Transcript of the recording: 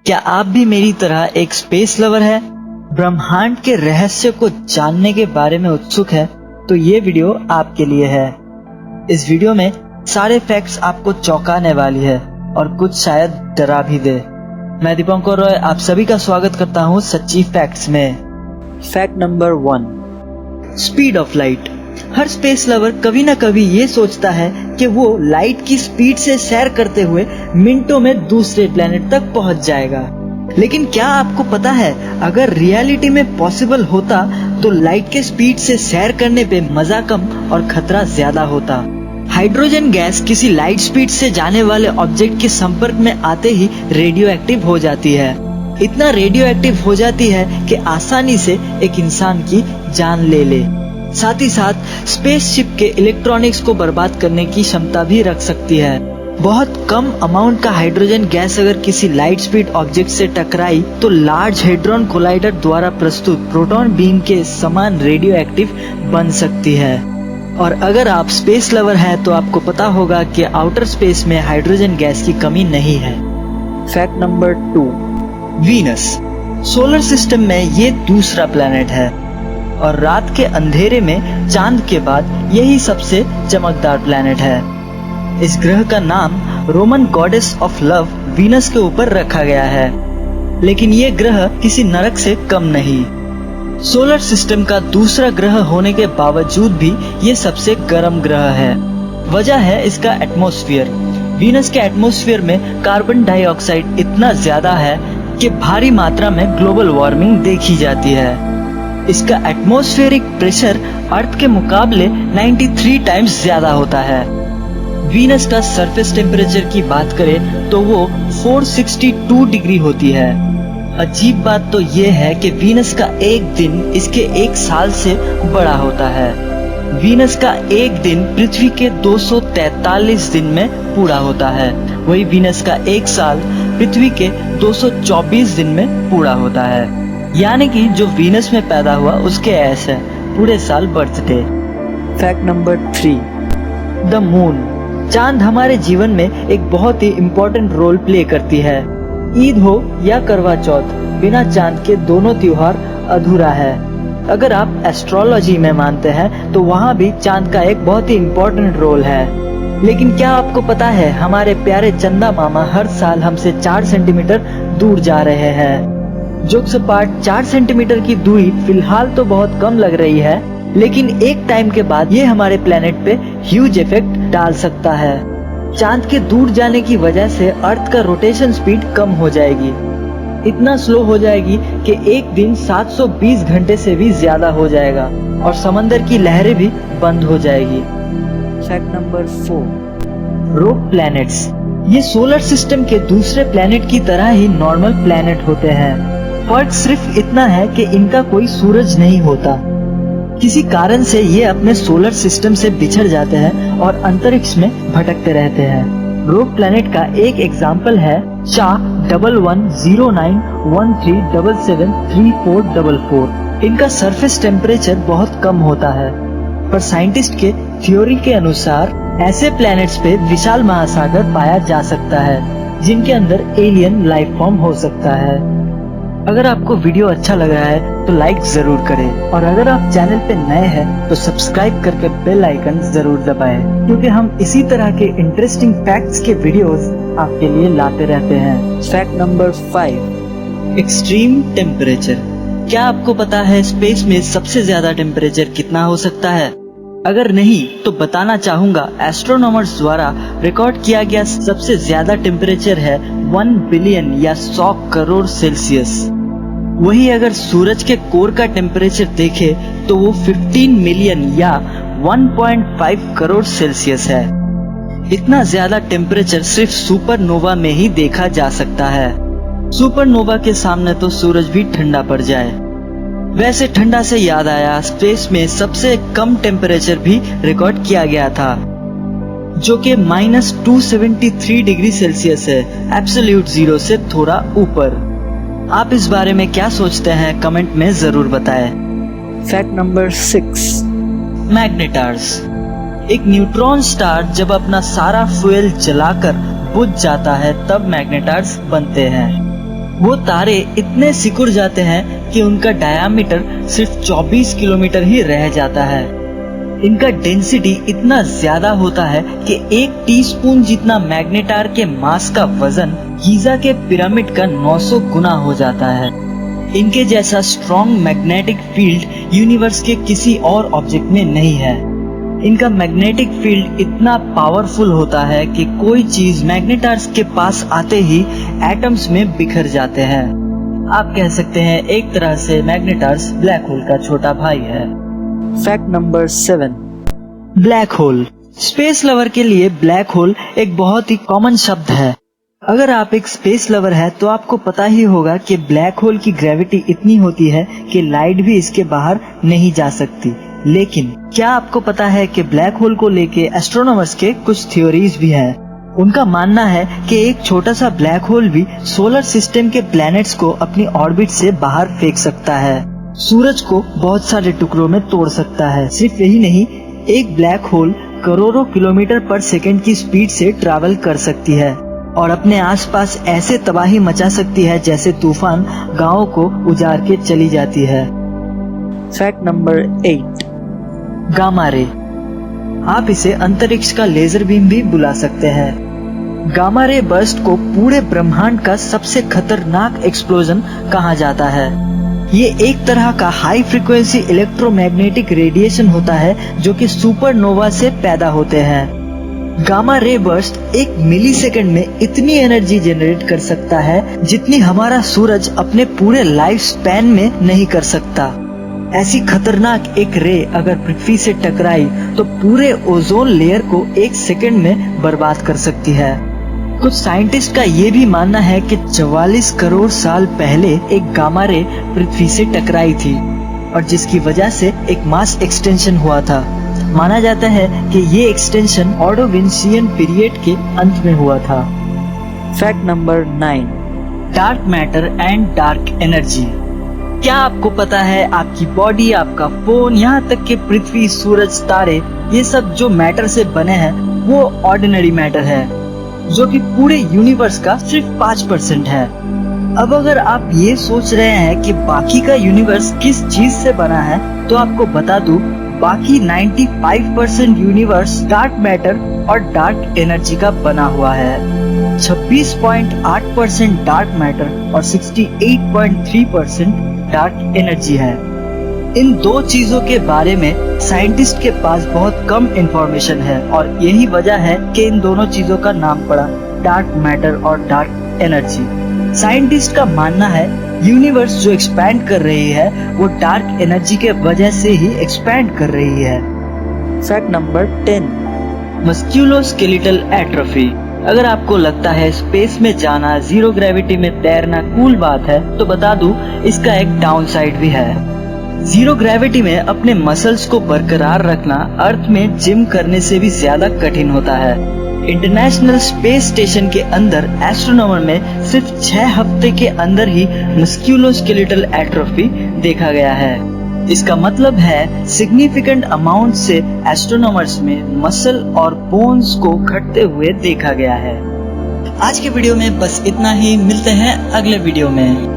क्या आप भी मेरी तरह एक स्पेस लवर है, ब्रह्मांड के रहस्य को जानने के बारे में उत्सुक है? तो ये वीडियो आपके लिए है। इस वीडियो में सारे फैक्ट्स आपको चौंकाने वाली है और कुछ शायद डरा भी दे। मैं दीपंकर रॉय आप सभी का स्वागत करता हूँ सच्ची फैक्ट्स में। Fact number 1, speed of light. Her space lover कभी ना कभी ये सोचता है कि वो लाइट की स्पीड से सैर करते हुए मिनटों में दूसरे प्लेनेट तक पहुंच जाएगा। लेकिन क्या आपको पता है, अगर रियलिटी में पॉसिबल होता तो लाइट के स्पीड से सैर करने पे मजा कम और खतरा ज्यादा होता। हाइड्रोजन गैस किसी लाइट स्पीड से जाने वाले ऑब्जेक्ट के संपर्क में आते ही रेडियो एक्टिव हो जाती है। इतना रेडियो एक्टिव हो जाती है कि आसानी से एक इंसान की जान ले ले। साथ ही साथ स्पेसशिप के इलेक्ट्रॉनिक्स को बर्बाद करने की क्षमता भी रख सकती है। बहुत कम अमाउंट का हाइड्रोजन गैस अगर किसी लाइट स्पीड ऑब्जेक्ट से टकराई तो लार्ज हेड्रॉन कोलाइडर द्वारा प्रस्तुत प्रोटॉन बीम के समान रेडियो एक्टिव बन सकती है। और अगर आप स्पेस लवर हैं तो आपको पता होगा कि आउटर स्पेस में हाइड्रोजन गैस की कमी नहीं है। Fact number 2, Venus. Solar system में ये दूसरा प्लेनेट है और रात के अंधेरे में चांद के बाद यही सबसे चमकदार प्लेनेट है। इस ग्रह का नाम Roman goddess of love Venus के ऊपर रखा गया है। लेकिन ये ग्रह किसी नरक से कम नहीं। सोलर सिस्टम का दूसरा ग्रह होने के बावजूद भी ये सबसे गर्म ग्रह है। वजह है इसका एटमॉस्फेयर। वीनस के एटमॉस्फेयर में कार्बन डाइऑक्साइड इतना ज्यादा है कि भारी मात्रा में ग्लोबल वार्मिंग देखी जाती है। इसका एटमॉस्फेरिक प्रेशर अर्थ के मुकाबले 93 टाइम्स ज्यादा होता है। वीनस का सरफेस टेम्परेचर की बात करें तो वो 462 डिग्री होती है। अजीब बात तो ये है कि वीनस का एक दिन इसके एक साल से बड़ा होता है। वीनस का एक दिन पृथ्वी के 243 दिन में पूरा होता है। वही वीनस का एक साल पृथ्वी के 224 दिन में पूरा होता है। यानी कि जो वीनस में पैदा हुआ उसके ऐसे पूरे साल birthday. Fact number 3, the moon. चांद हमारे जीवन में एक बहुत ही इम्पोर्टेंट रोल प्ले करती है। ईद हो या करवा चौथ, बिना चांद के दोनों त्योहार अधूरा है। अगर आप एस्ट्रोलॉजी में मानते हैं तो वहाँ भी चांद का एक बहुत ही इम्पोर्टेंट रोल है। लेकिन क्या आपको पता है, हमारे प्यारे चंदा मामा हर साल हमसे 4 सेंटीमीटर दूर जा रहे हैं। जोक्स अपार्ट, 4 सेंटीमीटर की दूरी फिलहाल तो बहुत कम लग रही है, लेकिन एक टाइम के बाद ये हमारे प्लेनेट पे ह्यूज इफेक्ट डाल सकता है। चांद के दूर जाने की वजह से अर्थ का रोटेशन स्पीड कम हो जाएगी। इतना स्लो हो जाएगी कि एक दिन 720 घंटे से भी ज्यादा हो जाएगा और समंदर की लहरें भी बंद हो जाएगी। फैक्ट नंबर 4, रोग प्लैनेट्स। ये सोलर सिस्टम के दूसरे प्लैनेट की तरह ही नॉर्मल प्लैनेट होते हैं। फर्क सिर्फ इतना है कि इनका कोई सूरज नहीं होता। किसी कारण से ये अपने सोलर सिस्टम से बिछड़ जाते हैं और अंतरिक्ष में भटकते रहते हैं। रोग प्लैनेट का एक एग्जाम्पल है शाह 110913773444। इनका सरफेस टेम्परेचर बहुत कम होता है, पर साइंटिस्ट के थ्योरी के अनुसार ऐसे प्लैनेट्स पे विशाल महासागर पाया जा सकता है जिनके अंदर एलियन लाइफ फॉर्म हो सकता है। अगर आपको वीडियो अच्छा लग रहा है तो लाइक जरूर करें और अगर आप चैनल पे नए हैं तो सब्सक्राइब करके बेल आइकन जरूर दबाएं, क्योंकि हम इसी तरह के इंटरेस्टिंग फैक्ट्स के वीडियोस आपके लिए लाते रहते हैं। Fact number 5, extreme temperature. क्या आपको पता है स्पेस में सबसे ज्यादा टेम्परेचर कितना हो सकता है? अगर नहीं तो बताना चाहूंगा, एस्ट्रोनॉमर्स द्वारा रिकॉर्ड किया गया सबसे ज्यादा टेम्परेचर है 1 बिलियन या 100 करोड़ सेल्सियस। वही अगर सूरज के कोर का टेम्परेचर देखे तो वो 15 मिलियन या 1.5 करोड़ सेल्सियस है। इतना ज्यादा टेम्परेचर सिर्फ सुपरनोवा में ही देखा जा सकता है। सुपरनोवा के सामने तो सूरज भी ठंडा पड़ जाए। वैसे ठंडा से याद आया, स्पेस में सबसे कम टेम्परेचर भी रिकॉर्ड किया गया था जो कि -273 डिग्री सेल्सियस है, एब्सोल्यूट जीरो से थोड़ा ऊपर। आप इस बारे में क्या सोचते हैं कमेंट में जरूर बताएं। Fact number 6, मैग्नेटार्स। एक न्यूट्रॉन स्टार जब अपना सारा फ्यूल जलाकर बुझ जाता है तब मैग्नेटार्स बनते हैं। वो तारे इतने सिकुड़ जाते हैं कि उनका डायामीटर सिर्फ 24 किलोमीटर ही रह जाता है। इनका डेंसिटी इतना ज्यादा होता है कि 1 टीस्पून जितना मैग्नेटार के मास का वजन गीजा के पिरामिड का 900 गुना हो जाता है। इनके जैसा स्ट्रॉन्ग मैग्नेटिक फील्ड यूनिवर्स के किसी और ऑब्जेक्ट में नहीं है। इनका मैग्नेटिक फील्ड इतना पावरफुल होता है कि कोई चीज मैग्नेटार्स के पास आते ही एटम्स में बिखर जाते हैं। आप कह सकते हैं एक तरह से मैग्नेटार्स ब्लैक होल का छोटा भाई है। Fact number 7, black hole. Space lover के लिए ब्लैक होल एक बहुत ही कॉमन शब्द है। अगर आप एक स्पेस लवर है तो आपको पता ही होगा कि ब्लैक होल की ग्रेविटी इतनी होती है कि लाइट भी इसके बाहर नहीं जा सकती। लेकिन क्या आपको पता है कि ब्लैक होल को लेके एस्ट्रोनॉमर्स के कुछ थ्योरीज भी हैं। उनका मानना है कि एक छोटा सा ब्लैक होल भी सोलर सिस्टम के प्लैनेट्स को अपनी ऑर्बिट से बाहर फेंक सकता है, सूरज को बहुत सारे टुकड़ों में तोड़ सकता है। सिर्फ यही नहीं, एक ब्लैक होल करोड़ों किलोमीटर पर सेकंड की स्पीड से ट्रैवल कर सकती है और अपने आसपास ऐसे तबाही मचा सकती है जैसे तूफान गांवों को उजाड़ के चली जाती है। Fact number 8, gamma ray. आप इसे अंतरिक्ष का लेजर बीम भी बुला सकते हैं। गामा रे बर्स्ट को पूरे ब्रह्मांड का सबसे खतरनाक एक्सप्लोजन कहा जाता है। ये एक तरह का हाई फ्रीक्वेंसी इलेक्ट्रोमैग्नेटिक रेडिएशन होता है जो कि सुपरनोवा से पैदा होते हैं। गामा रे बर्स्ट 1 मिलीसेकंड में इतनी एनर्जी जनरेट कर सकता है जितनी हमारा सूरज अपने पूरे लाइफ स्पैन में नहीं कर सकता। ऐसी खतरनाक एक रे अगर पृथ्वी से टकराई तो पूरे ओजोन लेयर को 1 सेकंड में बर्बाद कर सकती है। कुछ साइंटिस्ट का ये भी मानना है कि 44 करोड़ साल पहले एक गामा रे पृथ्वी से टकराई थी और जिसकी वजह से एक मास एक्सटेंशन हुआ था। माना जाता है कि ये एक्सटेंशन ऑर्डोविंशियन पीरियड के अंत में हुआ था। Fact number 9, dark matter and dark energy. क्या आपको पता है आपकी बॉडी, आपका फोन, यहाँ तक कि पृथ्वी, सूरज, तारे, ये सब जो मैटर से बने हैं वो ऑर्डिनरी मैटर है जो कि पूरे यूनिवर्स का सिर्फ 5% है। अब अगर आप ये सोच रहे हैं कि बाकी का यूनिवर्स किस चीज से बना है तो आपको बता दूं, बाकी 95% यूनिवर्स डार्क मैटर और डार्क एनर्जी का बना हुआ है। 26.8% डार्क मैटर और 68.3% डार्क एनर्जी है। इन दो चीजों के बारे में साइंटिस्ट के पास बहुत कम इंफॉर्मेशन है और यही वजह है कि इन दोनों चीजों का नाम पड़ा डार्क मैटर और डार्क एनर्जी। साइंटिस्ट का मानना है यूनिवर्स जो एक्सपैंड कर रही है वो डार्क एनर्जी के वजह से ही एक्सपैंड कर रही है। Fact number 10, musculoskeletal atrophy. अगर आपको लगता है स्पेस में जाना, जीरो ग्रेविटी में तैरना कूल बात है तो बता दूं इसका एक डाउन साइड भी है। जीरो ग्रेविटी में अपने मसल्स को बरकरार रखना अर्थ में जिम करने से भी ज्यादा कठिन होता है। इंटरनेशनल स्पेस स्टेशन के अंदर एस्ट्रोनॉमर में सिर्फ 6 हफ्ते के अंदर ही मस्क्यूलोस्केलेटल एट्रोफी देखा गया है। इसका मतलब है सिग्निफिकेंट अमाउंट से एस्ट्रोनॉमर्स में मसल और बोन्स को घटते हुए देखा गया है। आज के वीडियो में बस इतना ही, मिलते हैं अगले वीडियो में।